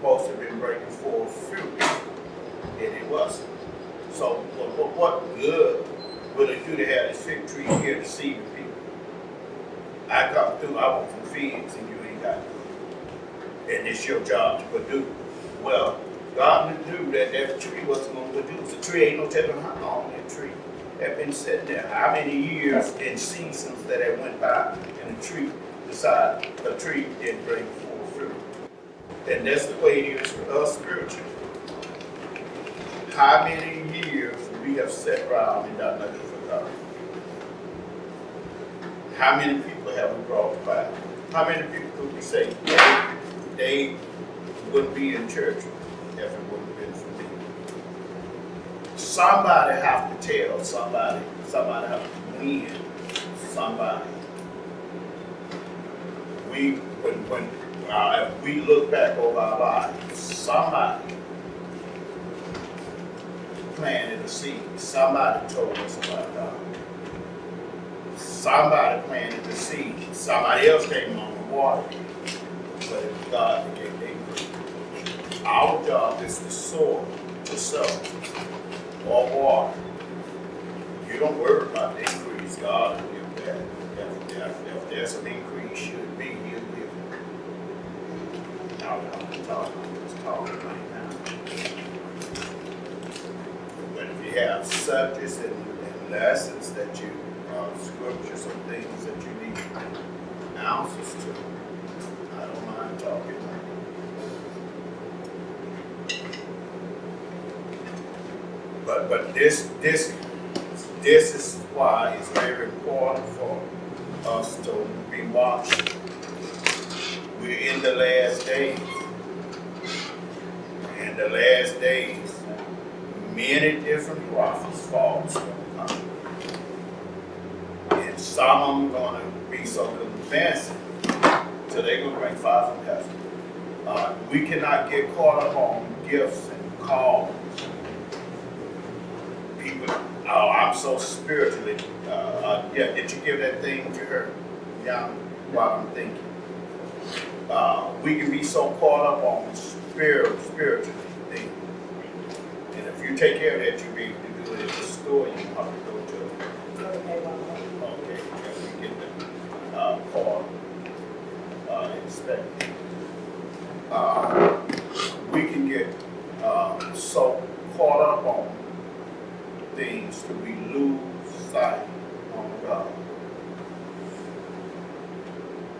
supposed to have been bringing forth fruit, and it wasn't. So what good will it do to have this fig tree here deceiving people? I come through, I want some figs, and you ain't got it. And it's your job to produce. Well, God knew that tree wasn't going to produce. The tree ain't no telling how long that tree had been sitting there. How many years and seasons that it went by, and the tree decided the tree didn't bring forth fruit. And that's the way it is for us spiritually. How many years we have sat around and done nothing for God? How many people have we brought back? How many people could we say they wouldn't be in church if it wouldn't have been for me? Somebody have to tell somebody have to win somebody. If we look back over our lives, somebody planted a seed. Somebody told us about God. Somebody planted the seed. Somebody else came on and watered it. But it was God that gave the increase. Our job is to sow or water. You don't worry about the increase. God will give that. If there's an increase, should be, He'll give it. Now I'm talking right now. But if you have subjects and lessons that you, scriptures and things that you need answers to, I don't mind talking. But this is why it's very important for us to be watching. We're in the last days. In the last days, many different prophets false going to come. And some of them going to be so convincing till they're going to bring fire from heaven. We cannot get caught up on gifts and callings. People, oh, I'm so spiritually. Did you give that thing to her? Yeah, while I'm thinking. We can be so caught up on spiritual things. And if you take care of that, you'll be able to do it at the store. You don't have to go to okay, we get the car inspected. We can get so caught up on things that we lose sight on God.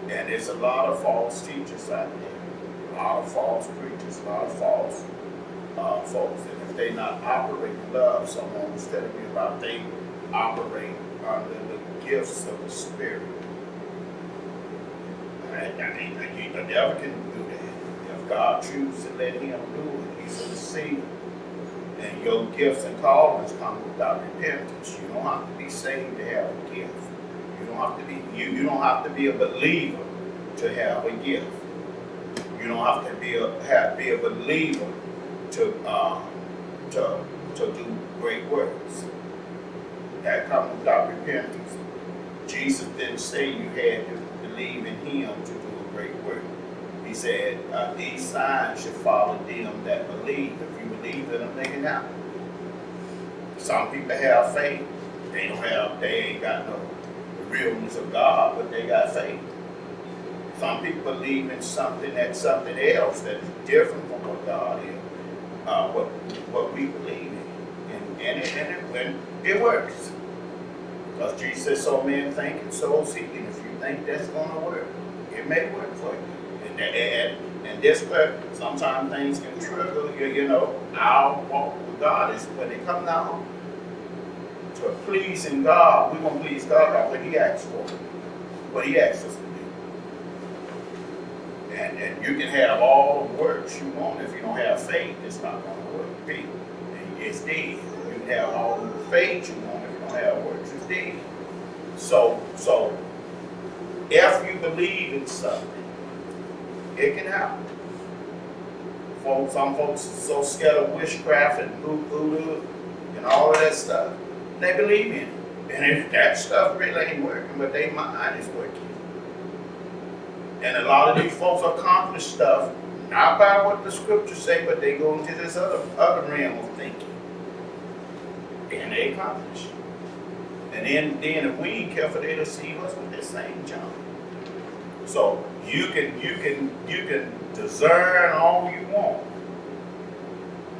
And there's a lot of false teachers out there, a lot of false preachers, a lot of false folks. And if they not operating love, someone instead of being about they operate under the gifts of the Spirit. The devil can do that. If God chooses to let him do it, he's a deceiver. And your gifts and callings come without repentance. You don't have to be saved to have a gift. You don't have to be you don't have to be a believer to have a gift. You don't have to be a believer to do great works. That comes without repentance. Jesus didn't say you had to believe in him to do a great work. He said, these signs should follow them that believe. If you believe in them, they can happen. Some people have faith. They ain't got no realness of God, but they got faith. Some people believe in something else that is different from what God is, what we believe in. And it works. Because Jesus says, so men think and so seeking. If you think that's going to work, it may work for you. And this where sometimes things can trigger, our walk with God is when they come down to pleasing God. We won't please God by what He asks for, what He asks us to do. And you can have all the works you want. If you don't have faith, it's not going to work. It's dead. You can have all the faith you want. If you don't have works, it's dead. So if you believe in something, it can happen. Some folks are so scared of witchcraft and voodoo and all of that stuff. They believe in it. And if that stuff really ain't working, but their mind is working. And a lot of these folks accomplish stuff Not by what the scriptures say, but they go into this other realm of thinking. And they accomplish. And then if we ain't careful, they'll deceive us with this same junk. So you can discern all you want.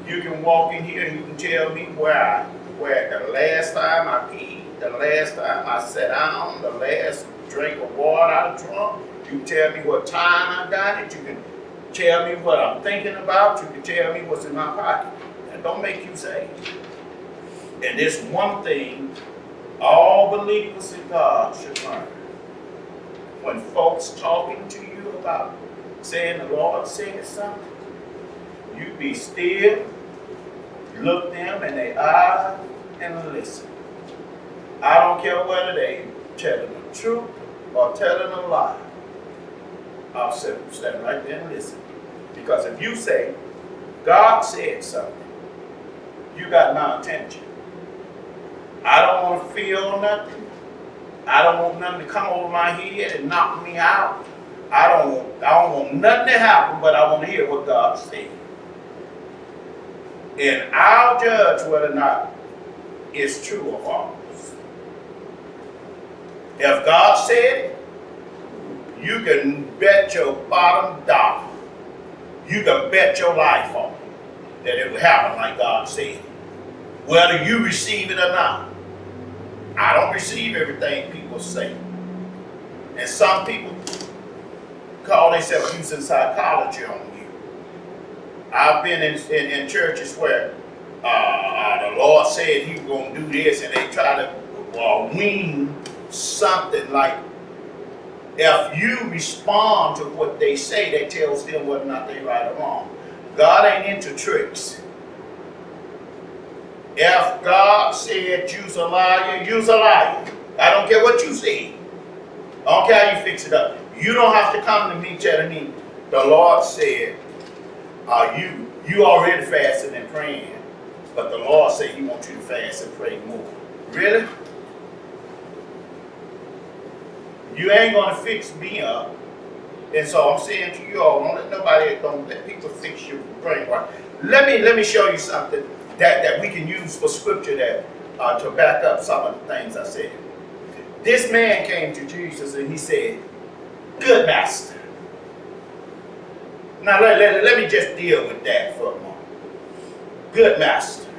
You can walk in here and you can tell me where the last time I peed, the last time I sat down, the last drink of water I drunk. You can tell me what time I done it. You can tell me what I'm thinking about. You can tell me what's in my pocket. That don't make you saved. And this one thing all believers in God should learn. When folks talking to you about saying the Lord said something, you be still, look them in their eyes, and listen. I don't care whether they telling the truth or telling a lie. I'll stand right there and listen. Because if you say, God said something, you got my attention. I don't want to feel nothing. I don't want nothing to come over my head and knock me out. I don't want nothing to happen, but I want to hear what God said. And I'll judge whether or not it's true or false. If God said it, you can bet your bottom dollar. You can bet your life on it that it will happen like God said. Whether you receive it or not. I don't receive everything people say. And some people call themselves using psychology on you. I've been in churches where the Lord said he was going to do this, and they try to wean something like, if you respond to what they say, that tells them whether or not they right or wrong. God ain't into tricks. If God said you's a liar, you's a liar. I don't care what you say. I don't care how you fix it up. You don't have to come to me telling me the Lord said, you already fasting and praying, but the Lord said he wants you to fast and pray more. Really? You ain't going to fix me up. And so I'm saying to you all, don't let people fix your brain. Let me show you something that we can use for scripture that to back up some of the things I said. This man came to Jesus and he said, "Good master." Now let me just deal with that for a moment. Good master.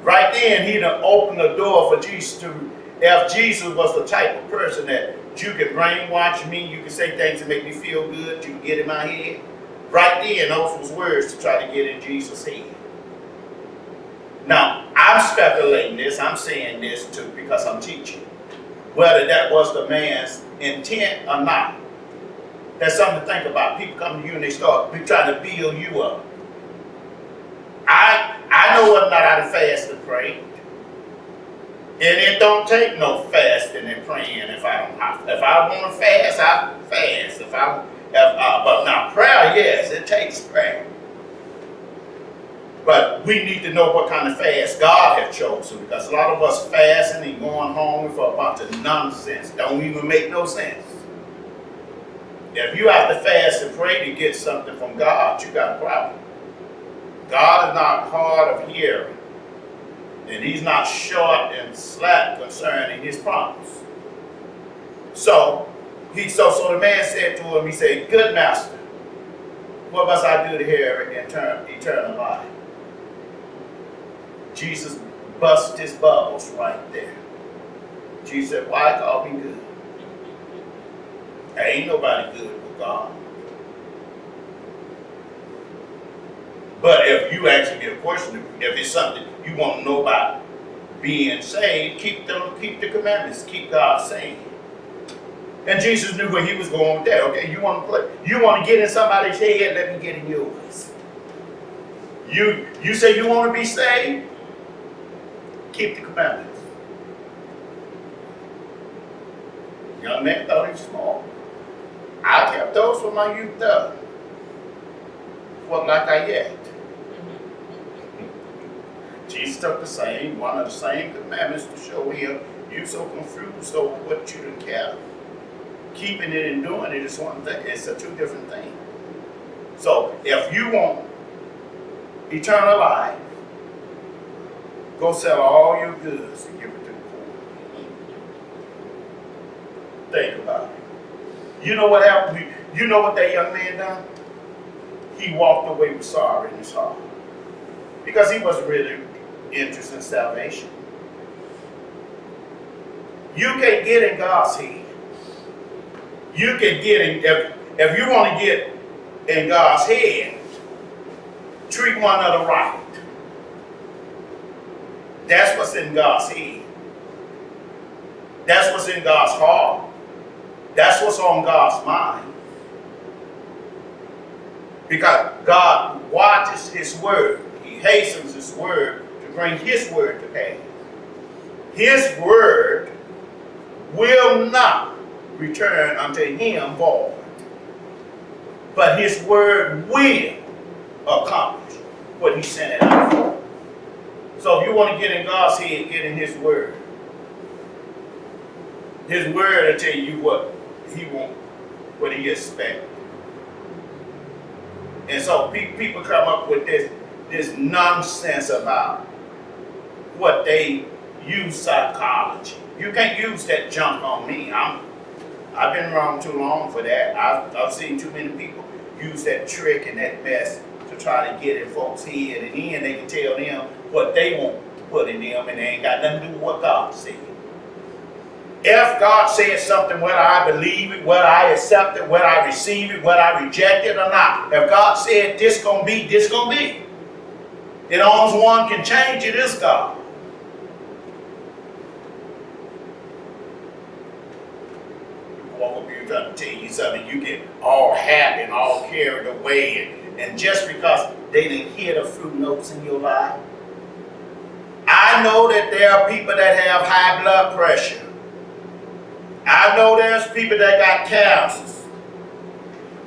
Right then he done opened the door for Jesus to, if Jesus was the type of person that you could brainwash me, you could say things that make me feel good, you can get in my head. Right then those was words to try to get in Jesus' head. Now, I'm speculating this, I'm saying this too because I'm teaching. Whether that was the man's intent or not. That's something to think about. People come to you and they start trying to build you up. I know whether or not I fast and pray. And it don't take no fasting and praying if I don't have to. If I want to fast, I fast. But now prayer, yes, it takes prayer. But we need to know what kind of fast God has chosen, because a lot of us fasting and going home for a bunch of nonsense. Don't even make no sense. If you have to fast and pray to get something from God, you got a problem. God is not hard of hearing, and he's not short and slack concerning his promise. So the man said to him, he said, "Good master, what must I do to inherit eternal life?" Jesus busted his bubbles right there. Jesus said, "Why call me good? There ain't nobody good with God." But if you ask me a question, if it's something you want to know about being saved, keep the commandments, keep God saying. And Jesus knew where he was going with that. Okay, you want to get in somebody's head, let me get in yours. You say you want to be saved, keep the commandments. Young man thought he was small. I kept those from my youth up. What like I yet. Jesus took one of the same commandments to show him you so confused over what you didn't care. Keeping it and doing it is one thing. It's two different things. So if you want eternal life, go sell all your goods and give it to the poor. Think about it. You know what happened? You know what that young man done? He walked away with sorrow in his heart. Because he wasn't really interested in salvation. You can get in God's head. You can get in, if you want to get in God's head, treat one another right. That's what's in God's head. That's what's in God's heart. That's what's on God's mind. Because God watches his word. He hastens his word to bring his word to pass. His word will not return unto him void, but his word will accomplish what he sent it out for. So if you want to get in God's head, get in his word. His word will tell you what he wants, what he expects. And so people come up with this nonsense about what they use psychology. You can't use that junk on me. I've been wrong too long for that. I've seen too many people use that trick and that mess to try to get in folks' head, and then they can tell them what they want put in them, and they ain't got nothing to do with what God said. If God said something, whether I believe it, whether I accept it, whether I receive it, whether I reject it or not, if God said this gonna be, this gonna be. And only one can change it is God. Walk up here trying to tell you something, you get all happy and all carried away, and just because they didn't hear the fruit notes in your life. I know that there are people that have high blood pressure. I know there's people that got cancers.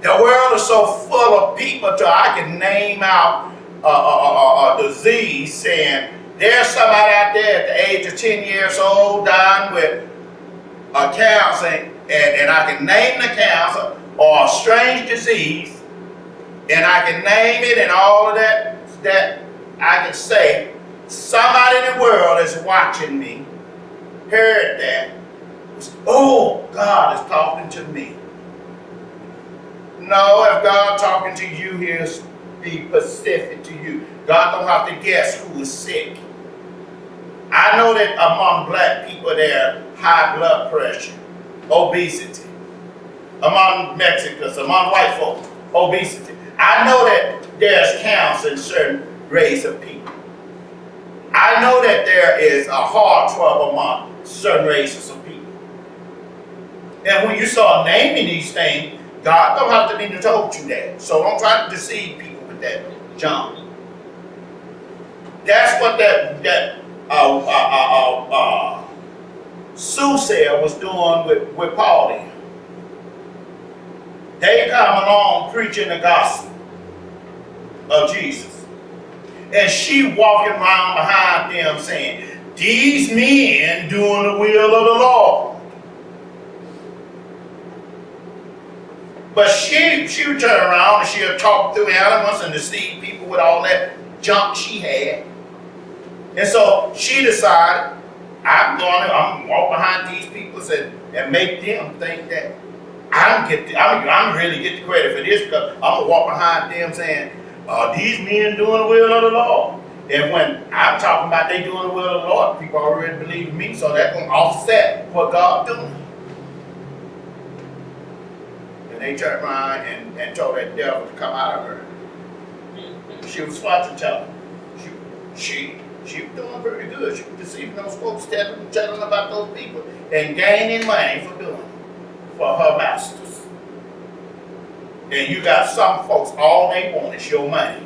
The world is so full of people till I can name out a disease saying there's somebody out there at the age of 10 years old dying with a cancer, and I can name the cancer or a strange disease, and I can name it and all of that I can say somebody in the world is watching me, heard that. Oh, God is talking to me. No, if God talking to you, he'll be specific to you. God don't have to guess who is sick. I know that among black people there high blood pressure, obesity. Among Mexicans, among white folks, obesity. I know that there's cancer in certain race of people. I know that there is a heart trouble among certain races of people. And when you start naming these things, God don't have to be told you that. So don't try to deceive people with that junk. That's what that soothsayer was doing with Paul here. They come along preaching the gospel of Jesus. And she walking around behind them saying, these men doing the will of the Lord. But she would turn around and she would talk through elements and deceive people with all that junk she had. And so she decided, I'm going to walk behind these people and make them think that I'm really get the credit for this, because I'm going to walk behind them saying, these men doing the will of the Lord. And when I'm talking about they doing the will of the Lord, people already believe me, so that's going to offset what God doing. And they turned around and told that devil to come out of her. She was fortune telling. She was doing pretty good. She was deceiving those folks, telling about those people, and gaining money for doing it for her masters. And you got some folks, all they want is your money.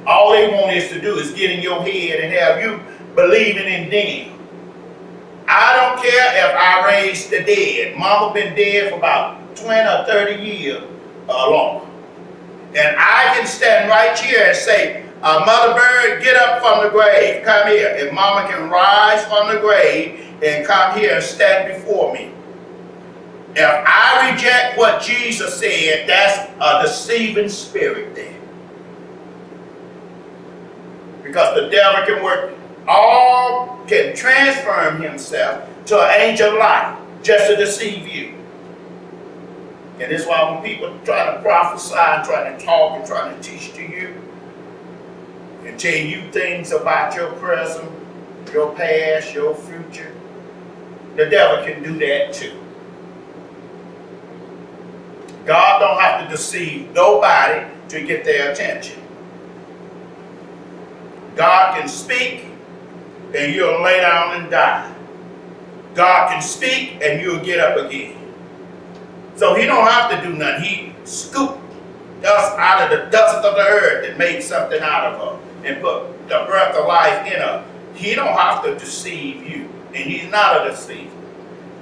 All they want is to do is get in your head and have you believing in them. I don't care if I raise the dead. Mama been dead for about 20 or 30 years or longer. And I can stand right here and say, Mother Byrd, get up from the grave. Come here. If Mama can rise from the grave and come here and stand before me, If I reject what Jesus said, that's a deceiving spirit there. Because the devil can transform himself to an angel of light just to deceive you. And that's why when people try to prophesy and try to talk and try to teach to you and tell you things about your present, your past, your future, the devil can do that too. God don't have to deceive nobody to get their attention. God can speak and you'll lay down and die. God can speak and you'll get up again. So he don't have to do nothing. He scooped us out of the dust of the earth and made something out of her and put the breath of life in her. He don't have to deceive you. And he's not a deceiver.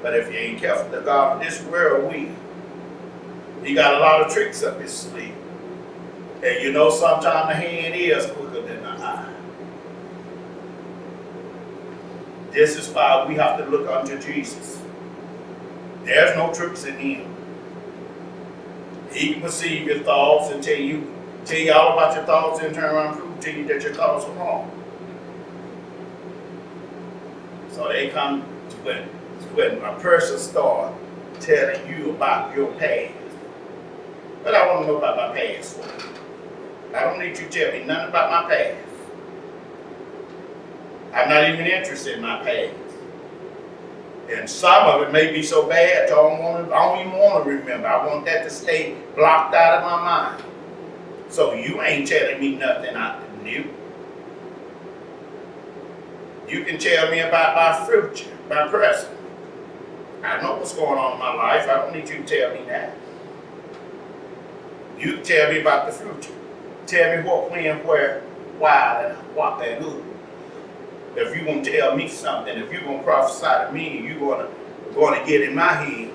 But if you ain't careful, the God of this world will. He got a lot of tricks up his sleeve. And you know sometimes the hand is quicker than the eye. This is why we have to look unto Jesus. There's no tricks in him. He can perceive your thoughts and tell you all about your thoughts and turn around and prove to you that your thoughts are wrong. So they come to when a person starts telling you about your past. But I want to know about my past. I don't need you to tell me nothing about my past. I'm not even interested in my past. And some of it may be so bad, I don't even want to remember. I want that to stay blocked out of my mind. So you ain't telling me nothing new. You can tell me about my future, my present. I know what's going on in my life. I don't need you to tell me that. You can tell me about the future. Tell me what, when, where, why, and what, and who. If you're going to tell me something, if you're going to prophesy to me, and you're going to get in my head,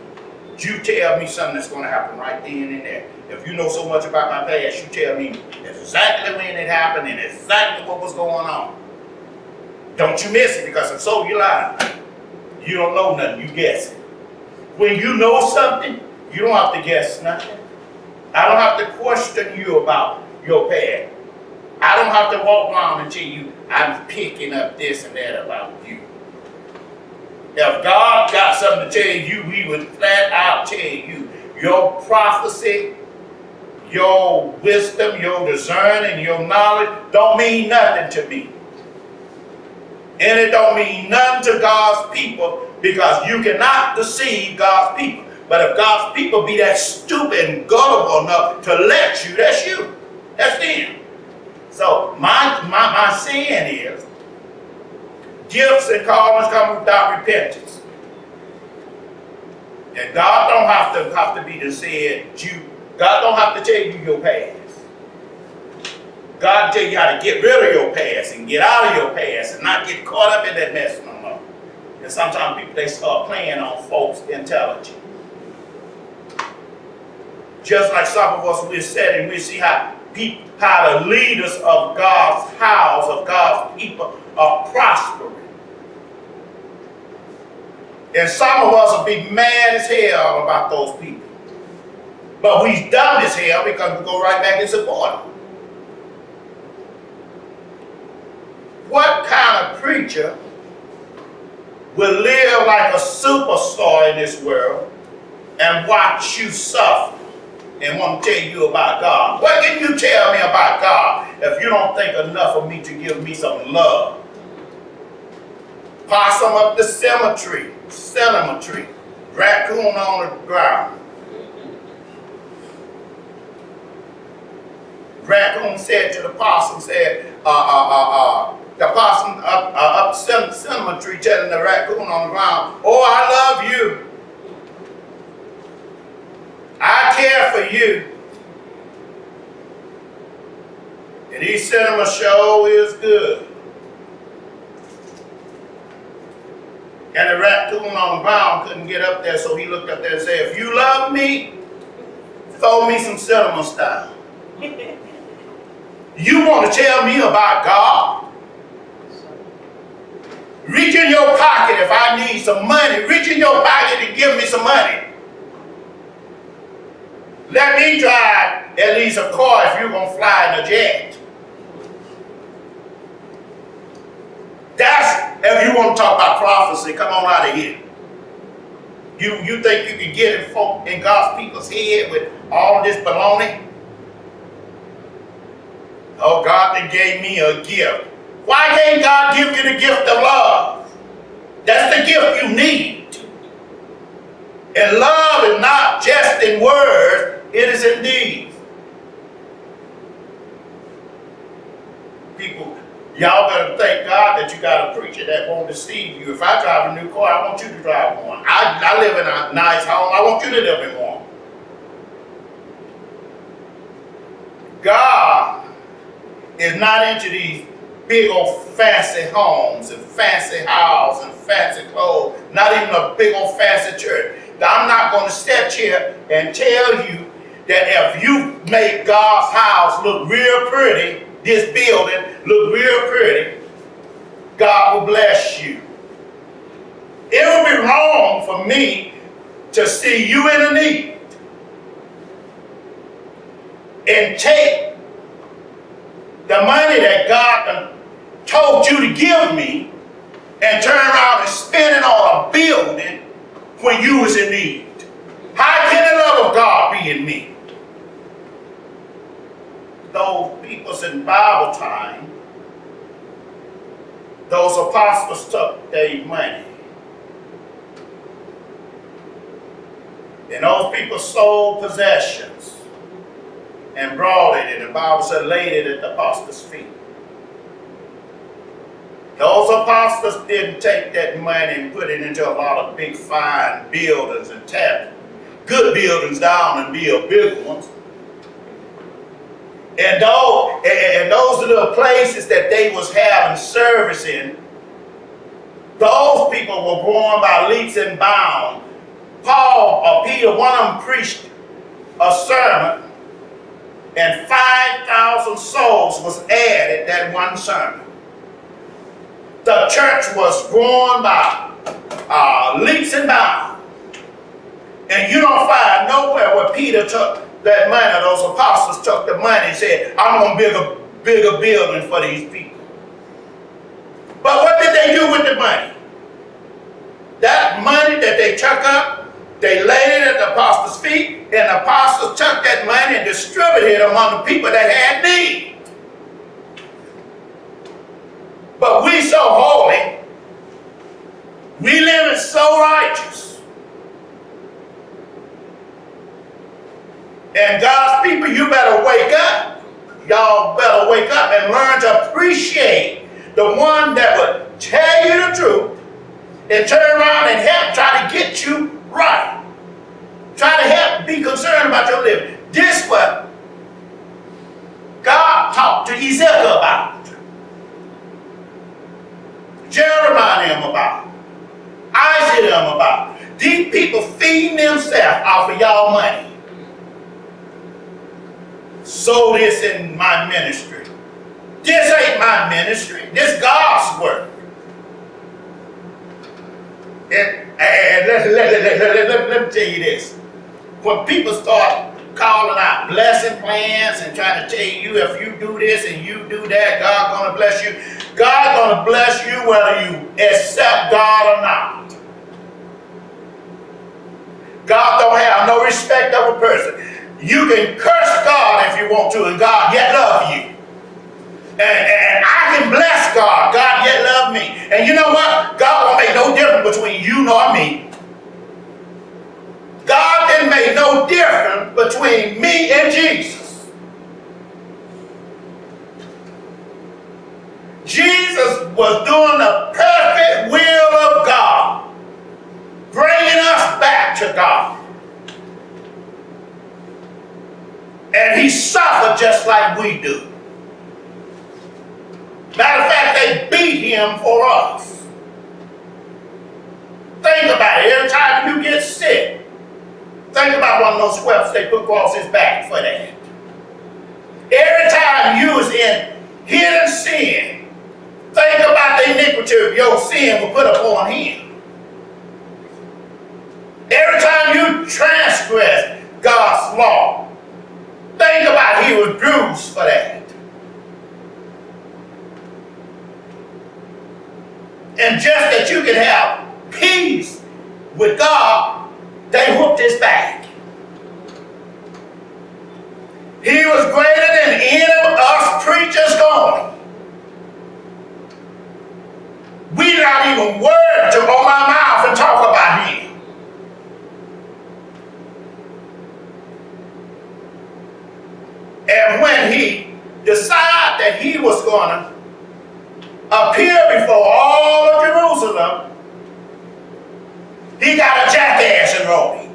you tell me something that's going to happen right then and there. If you know so much about my past, you tell me exactly when it happened and exactly what was going on. Don't you miss it, because if so, you're lying. You don't know nothing, you guess it. When you know something, you don't have to guess nothing. I don't have to question you about your past. I don't have to walk around and tell you I'm picking up this and that about you. If God got something to tell you, He would flat out tell you. Your prophecy, your wisdom, your discerning, your knowledge don't mean nothing to me. And it don't mean nothing to God's people, because you cannot deceive God's people. But if God's people be that stupid and gullible enough to let you, that's you. That's them. So my sin is, gifts and callings come without repentance. And God don't have to be the said you. God don't have to tell you your past. God tell you how to get rid of your past and get out of your past and not get caught up in that mess no more. And sometimes people, they start playing on folks' intelligence. Just like some of us, we're setting, we see how the leaders of God's house, of God's people, are prospering. And some of us will be mad as hell about those people. But we dumb as hell because we go right back and support them. What kind of preacher will live like a superstar in this world and watch you suffer and want to tell you about God? What can you tell me about God if you don't think enough of me to give me some love? Possum up the cemetery, raccoon on the ground. Raccoon said to the possum, the possum up the cemetery telling the raccoon on the ground, "Oh, I love you. I care for you." And he cinema show is good. And the raccoon on the ground couldn't get up there, so he looked up there and said, "If you love me, throw me some cinema style." You want to tell me about God? Reach in your pocket if I need some money. Reach in your pocket and give me some money. Let me drive at least a car if you're going to fly in a jet. That's, if you want to talk about prophecy, come on out of here. You think you can get in God's people's head with all this baloney? Oh, God then gave me a gift. Why can't God give you the gift of love? That's the gift you need. And love is not just in words, it is in deeds. People, y'all better thank God that you got a preacher that won't deceive you. If I drive a new car, I want you to drive one. I live in a nice home, I want you to live in one. God is not into these big old fancy homes and fancy houses and fancy clothes, not even a big old fancy church. I'm not going to step here and tell you that if you make God's house look real pretty, this building look real pretty, God will bless you. It would be wrong for me to see you in a need and take the money that God told you to give me and turn around and spend it on a building when you was in need. How can the love of God be in me? Those peoples in Bible time, those apostles took their money. And those people sold possessions and brought it, and the Bible said laid it at the apostles' feet. Those apostles didn't take that money and put it into a lot of big fine buildings and tear good buildings down and build bigger ones. And those little places that they was having service in, those people were going by leaps and bounds. Paul or Peter, one of them preached a sermon, and 5,000 souls was added that one sermon. The church was growing by leaps and bounds. And you don't find nowhere where Peter took that money, those apostles took the money and said, I'm going to build a bigger building for these people. But what did they do with the money? That money that they took up, they laid it at the apostles' feet, and the apostles took that money and distributed it among the people that had need. But we so holy, we live so righteous. And God's people, you better wake up. Y'all better wake up and learn to appreciate the one that would tell you the truth and turn around and help try to get you right. Try to help be concerned about your living. This is what God talked to Ezekiel about. Jeremiah them about. Isaiah them about. These people feeding themselves off of y'all money. Sow this in my ministry. This ain't my ministry. This God's work. And let me tell you this. When people start calling out blessing plans and trying to tell you if you do this and you do that, God's going to bless you. God's going to bless you whether you accept God or not. God don't have no respect of a person. You can curse God if you want to, and God yet love you. And I can bless God, God yet love me. And you know what? God won't make no difference between you nor me. God didn't make no difference between me and Jesus. Jesus was doing the perfect will of God, bringing us back to God. And he suffered just like we do. Matter of fact, they beat him for us. Think about it. Every time you get sick, think about one of those whelps they put across his back for that. Every time you was in hidden sin, think about the iniquity of your sin was put upon him. Every time you transgress God's flogged. Think about it, he was bruised for that. And just that you can have peace with God, they whooped his back. He was greater than any of us preachers going. We're not even worthy to open our mouth and talk about him. And when he decided that he was going to appear before all of Jerusalem, he got a jackass and rode it.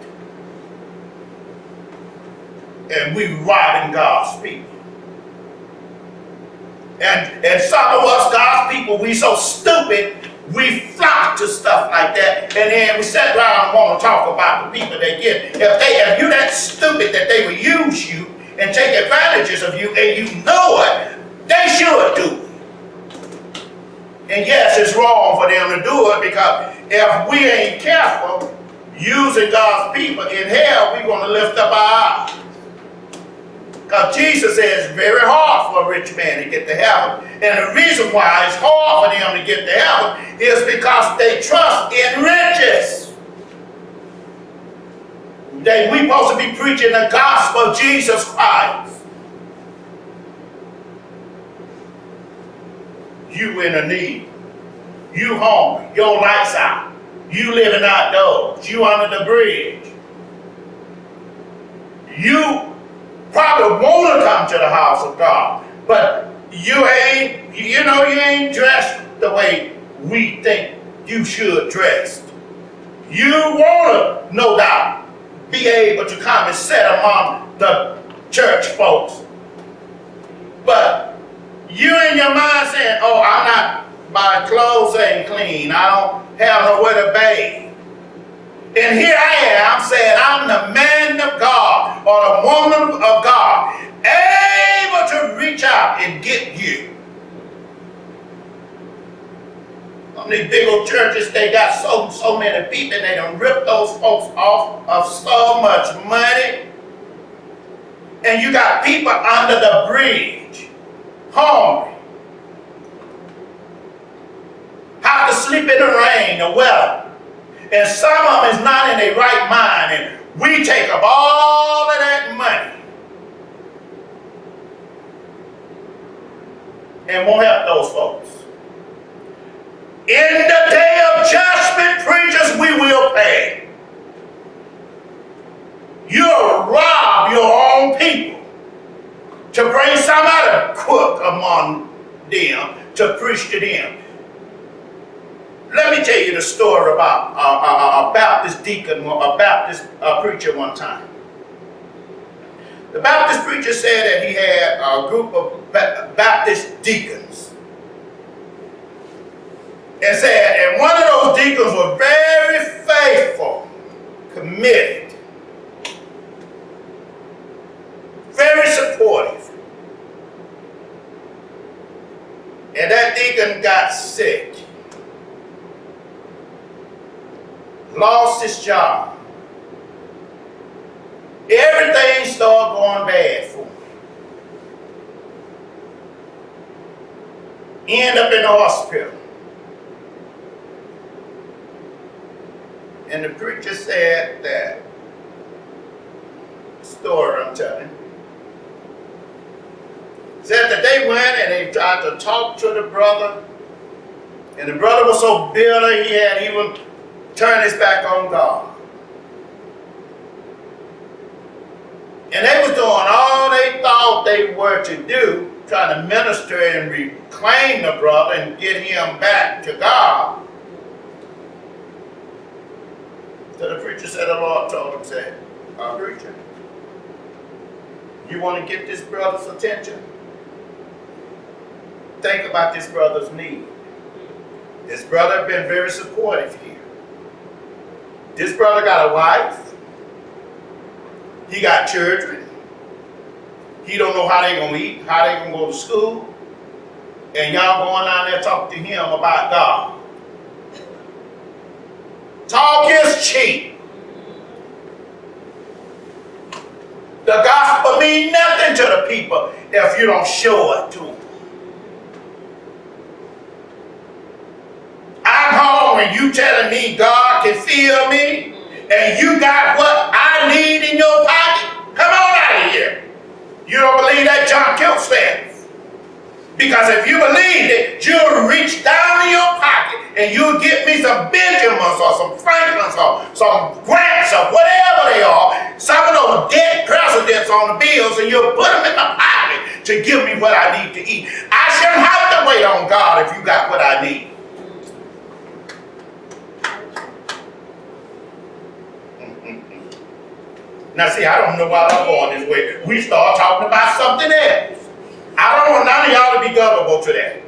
And we robbing God's people. And some of us, God's people, we so stupid, we flock to stuff like that, and then we sit around and want to talk about the people they get. If you're that stupid that they will use you and take advantages of you, and you know it, they should do it. And yes, it's wrong for them to do it, because if we ain't careful using God's people in hell, we're going to lift up our eyes. Because Jesus says it's very hard for a rich man to get to heaven. And the reason why it's hard for them to get to heaven is because they trust in riches. We supposed to be preaching the gospel of Jesus Christ. You in a need. You hungry. Your lights out. You living outdoors. You under the bridge. You probably want to come to the house of God, but you ain't dressed the way we think you should dress. You want to, no doubt, be able to come and sit among the church folks, but you in your mind saying, oh, my clothes ain't clean, I don't have nowhere to bathe. And here I am saying I'm the man of God or the woman of God, able to reach out and get you. Some of these big old churches, they got so many people, and they done ripped those folks off of so much money. And you got people under the bridge, hungry, have to sleep in the rain, the weather. And some of them is not in their right mind, and we take up all of that money and won't help those folks. In the day of judgment, preachers, we will pay. You'll rob your own people to bring some other crook among them to preach to them. Let me tell you the story about a Baptist deacon, a Baptist preacher one time. The Baptist preacher said that he had a group of Baptist deacons. And said, and one of those deacons was very faithful, committed, very supportive. And that deacon got sick. Lost his job. Everything started going bad for him. End up in the hospital. And the preacher said that story I'm telling. Said that they went and they tried to talk to the brother. And the brother was so bitter he had even turn his back on God. And they was doing all they thought they were to do, trying to minister and reclaim the brother and get him back to God. So the preacher said, the Lord told him, said, preacher, you want to get this brother's attention? Think about this brother's need. This brother has been very supportive here. This brother got a wife. He got children. He don't know how they gonna eat, how they gonna go to school. And y'all going down there talking to him about God. Talk is cheap. The gospel means nothing to the people if you don't show it to them. I'm home and you telling me God can feel me and you got what I need in your pocket? Come on out of here. You don't believe that? John kills faith. Because if you believed it, you'll reach down in your pocket and you'll get me some Benjamins or some Franklins or some Grants or whatever they are, some of those dead presidents on the bills, and you'll put them in my pocket to give me what I need to eat. I shouldn't have to wait on God if you got what I need. Now see, I don't know why I'm going this way. We start talking about something else. I don't want none of y'all to be gullible to that.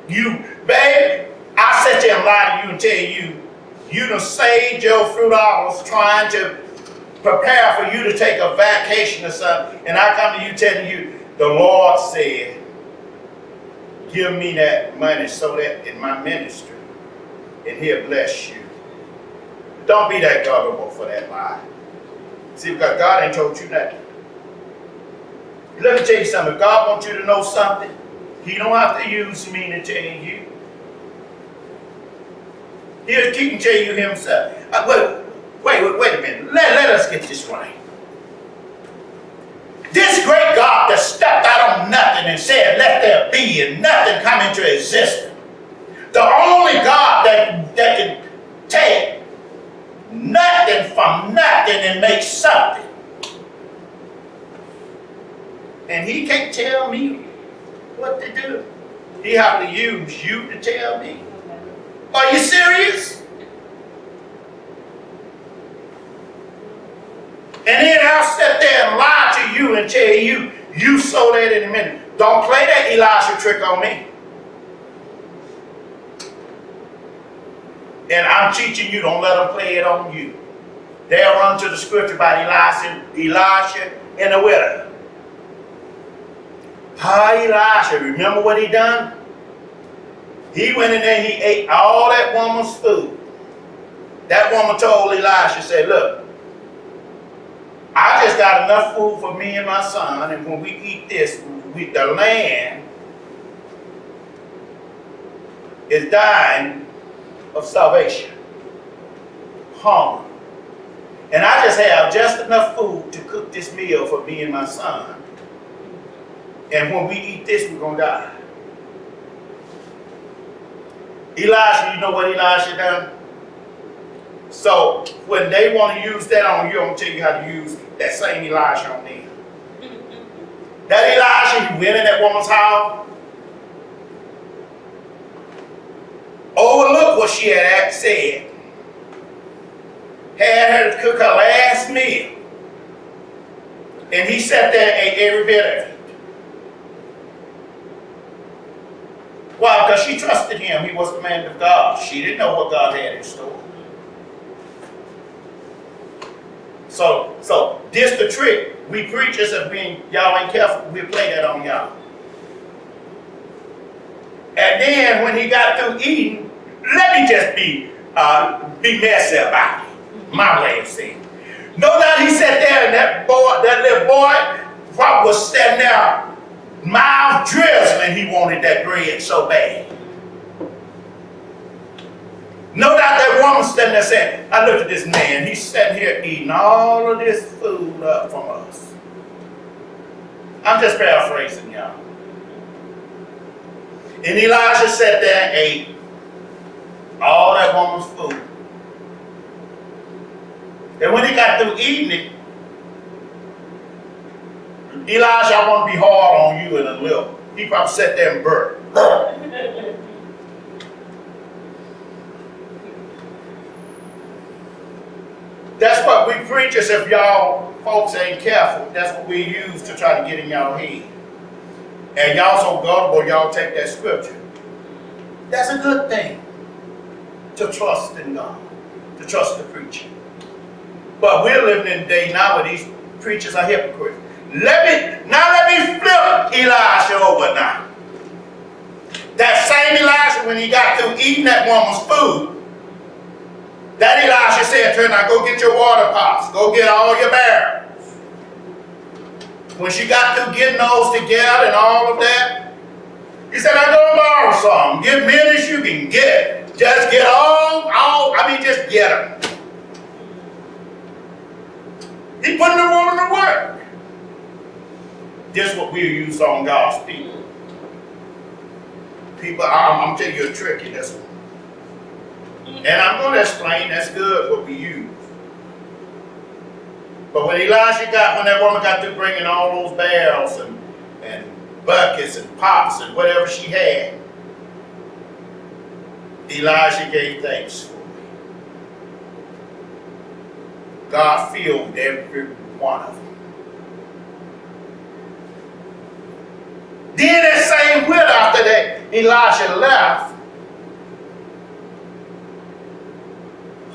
You, baby, I sit there and lie to you and tell you, you done saved your fruit hours trying to prepare for you to take a vacation or something, and I come to you telling you, the Lord said, give me that money so that in my ministry, and He'll bless you. Don't be that gullible for that lie. See, because God ain't told you nothing. Let me tell you something. If God wants you to know something, He don't have to use me to tell you. He can tell you Himself. Wait a minute. Let us get this right. This great God that stepped out on nothing and said, let there be, and nothing come into existence. The only God that can take nothing from nothing and make something. And He can't tell me what to do. He have to use you to tell me. Are you serious? And then I'll sit there and lie to you and tell you, you sow that in a minute. Don't play that Elisha trick on me. And I'm teaching you, don't let them play it on you. They'll run to the scripture about Elisha and the widow. Elisha, remember what he done? He went in there, he ate all that woman's food. That woman told Elisha, said, look, I just got enough food for me and my son, and when we eat this, the land is dying of starvation, hunger. And I just have just enough food to cook this meal for me and my son. And when we eat this, we're going to die. Elisha, you know what Elisha done? So when they want to use that on you, I'm going to tell you how to use that same Elisha on them. That Elisha, he went in that woman's house, overlooked what she had said, had her to cook her last meal, and he sat there and ate every bit of it. Why? Because she trusted him. He was the man of God. She didn't know what God had in store. So this the trick. We preachers, if y'all ain't careful, we'll play that on y'all. And then when he got through eating, let me just be messy about it. My way of saying. No doubt he sat there and that little boy probably was standing there, mouth drizzling. He wanted that bread so bad. No doubt that woman standing there saying, I looked at this man, he's sitting here eating all of this food up from us. I'm just paraphrasing y'all. And Elijah sat there and ate all that woman's food. And when he got through eating it, Elijah, I want to be hard on you in a little. He probably sat there and burped. That's what we preachers, if y'all folks ain't careful, that's what we use to try to get in y'all head. And y'all so gullible, y'all take that scripture. That's a good thing, to trust in God, to trust the preacher. But we're living in a day now where these preachers are hypocrites. Let me flip Elisha over now. That same Elisha, when he got through eating that woman's food, that Elisha said to her, now go get your water pots, go get all your barrels. when she got through getting those together and all of that, he said, I'm going to borrow some. Get many as you can get. Just get just get them. He putting the woman to work. This is what we use on God's people. People, I'm telling you a trick in this one. And I'm going to explain, that's good, what we use. But when that woman got through bringing all those barrels and buckets and pots and whatever she had, Elijah gave thanks for it. God filled every one of them. Then that same widow, after that Elijah left,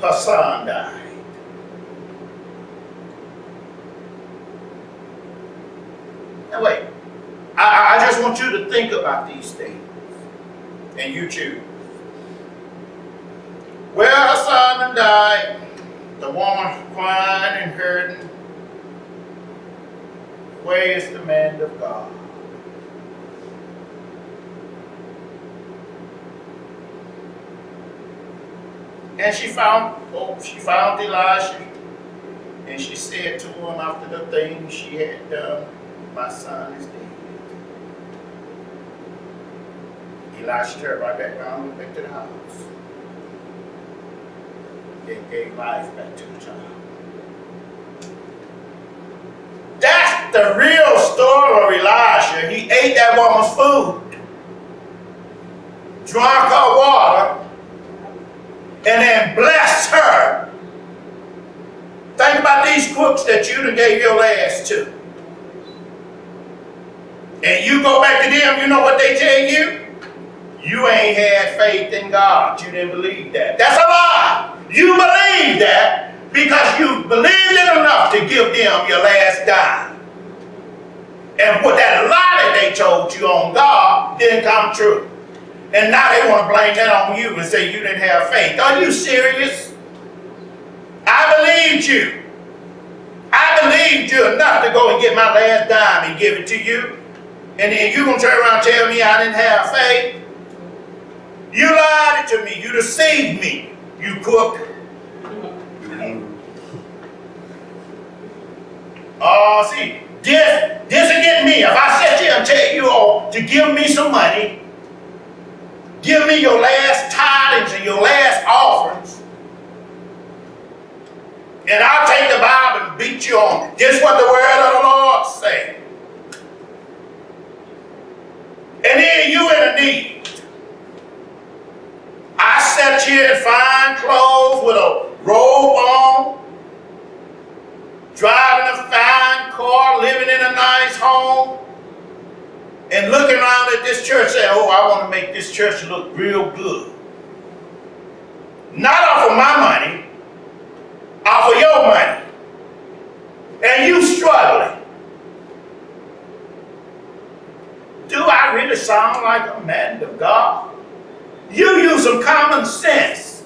her son died. Now wait, I just want you to think about these things, and you choose. Well, her son died, the woman crying and hurting. Where is the man of God? And she found Elijah, and she said to him after the thing she had done, my son is dead. Elijah turned right back around and went back to the house. They gave life back to the child. That's the real story of Elijah. He ate that woman's food, drank her water, and then blessed her. Think about these crooks that you done gave your last to. And you go back to them, you know what they tell you? You ain't had faith in God. You didn't believe that. That's a lie. You believe that because you believed it enough to give them your last dime. And what that lie that they told you on God didn't come true. And now they want to blame that on you and say you didn't have faith. Are you serious? I believed you. I believed you enough to go and get my last dime and give it to you. And then you're going to turn around and tell me I didn't have faith? You lied to me. You deceived me, you crook. Oh, see, this against me. If I sit here and tell you all to give me some money, give me your last tithings and your last offerings, and I'll take the Bible and beat you on it. This is what the word of the Lord says. And then you in a need. I sat here in fine clothes with a robe on, driving a fine car, living in a nice home, and looking around at this church saying, oh, I want to make this church look real good. Not off of my money, off of your money. And you struggling. Do I really sound like a man of God? You use some common sense.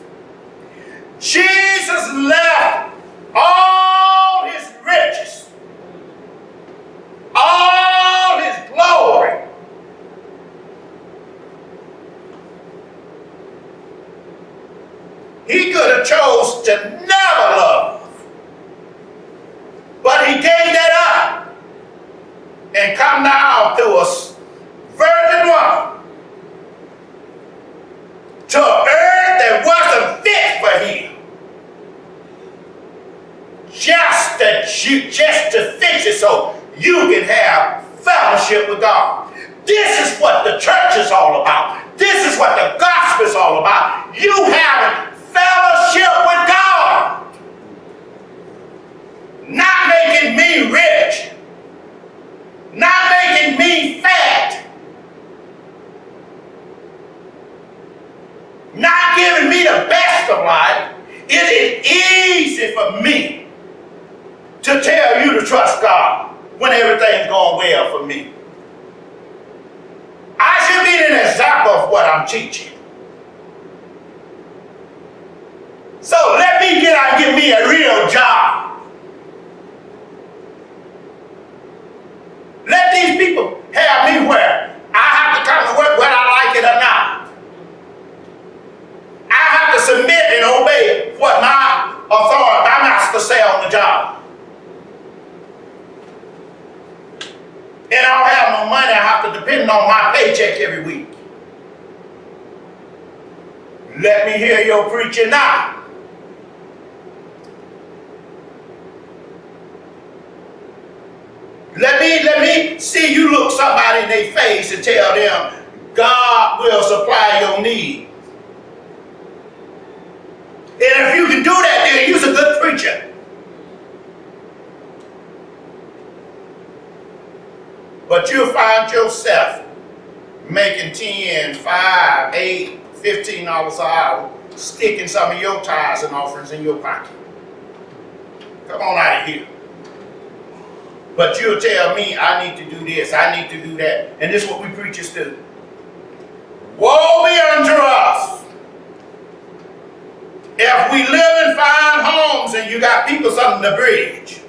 Jesus left all his riches, all his glory, he could have chose to never love, but he gave that up and come down to us virgin woman, to an earth that wasn't fit for him, just to fix it so you can have fellowship with God. This is what the church is all about. This is what the gospel is all about. You having fellowship with God, not making me rich, not making me fat, not giving me the best of life. It is easy for me to tell you to trust God when everything's going well for me. I should be an example of what I'm teaching. So let me get out and give me a real job. these people have me where I have to come to work whether I like it or not. I have to submit and obey what my authority, my master say on the job. And I don't have no money. I have to depend on my paycheck every week. Let me hear your preaching now. Let me see you look somebody in their face and tell them God will supply your needs. And if you can do that, then you're a good preacher. But you'll find yourself making 10, 5, 8, $15 an hour, sticking some of your tithes and offerings in your pocket. Come on out of here. But you'll tell me I need to do this, I need to do that. And this is what we preachers do. Woe be unto us if we live in fine homes and you got people under the bridge.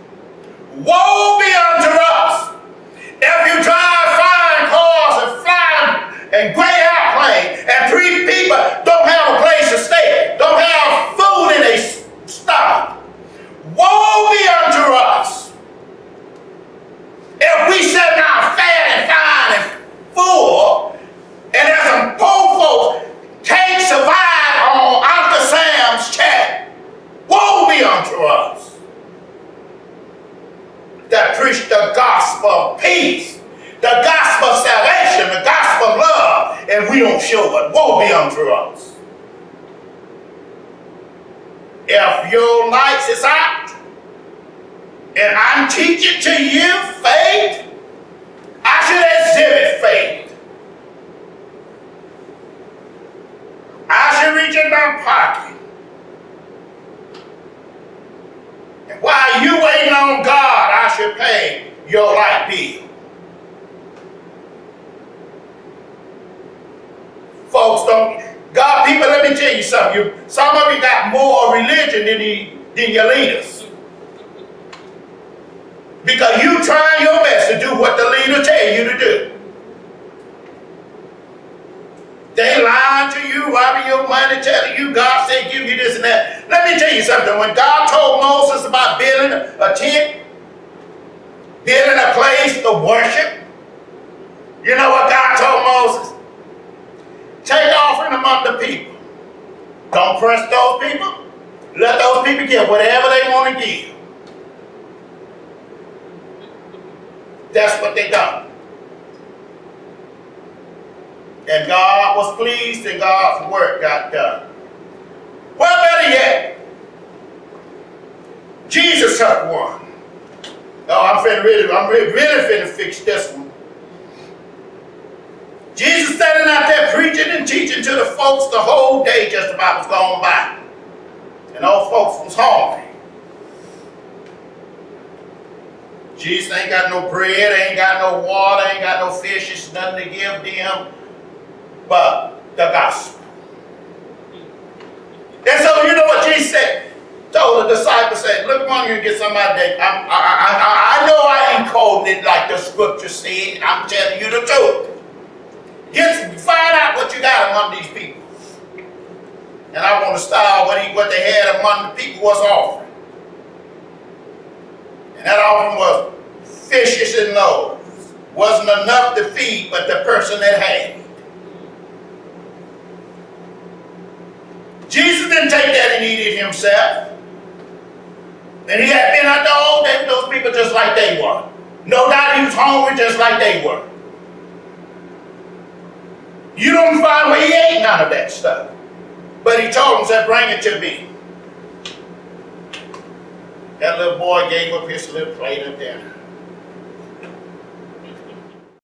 Woe be unto us if you drive fine cars and fly and great airplanes and three people don't have a place to stay, don't have food in their stomach. Woe be unto us if we sit down fat and fine and full and there's some poor folks can't survive on Uncle Sam's check. Woe be unto us that preach the gospel of peace, the gospel of salvation, the gospel of love, and we don't show it. Woe be unto us. If your lights is out and I'm teaching to you faith, I should exhibit faith. I should reach in my pocket. And while you waiting on God, I should pay your light bill. Folks don't, God, people, let me tell you something. Some of you got more religion than your leaders. Because you trying your best to do what the leader tell you to do. They lying to you, robbing your money, telling you God said give you this and that. Let me tell you something. When God told Moses about building a tent, building a place to worship, you know what God told Moses? Take offering among the people. Don't press those people. Let those people give whatever they want to give. That's what they done. And God was pleased and God's work got done. Well, better yet, Jesus took one. Oh, I'm really finna fix this one. Jesus standing out there preaching and teaching to the folks the whole day just about was gone by. And those folks was hungry. Jesus ain't got no bread, ain't got no water, ain't got no fishes, nothing to give them but the gospel. And so you know what Jesus said? Told the disciples, said, look among you and get somebody that I know I ain't quoting it like the scripture said. I'm telling you the truth. Find out what you got among these people. And I want to start what they had among the people was offering. And that offering was fishes and loaves. Wasn't enough to feed but the person that had it. Jesus didn't take that and eat it himself. And he had been out there all day with those people just like they were. No doubt he was hungry just like they were. You don't find where he ate none of that stuff. But he told them, said, bring it to me. That little boy gave up his little plate of dinner.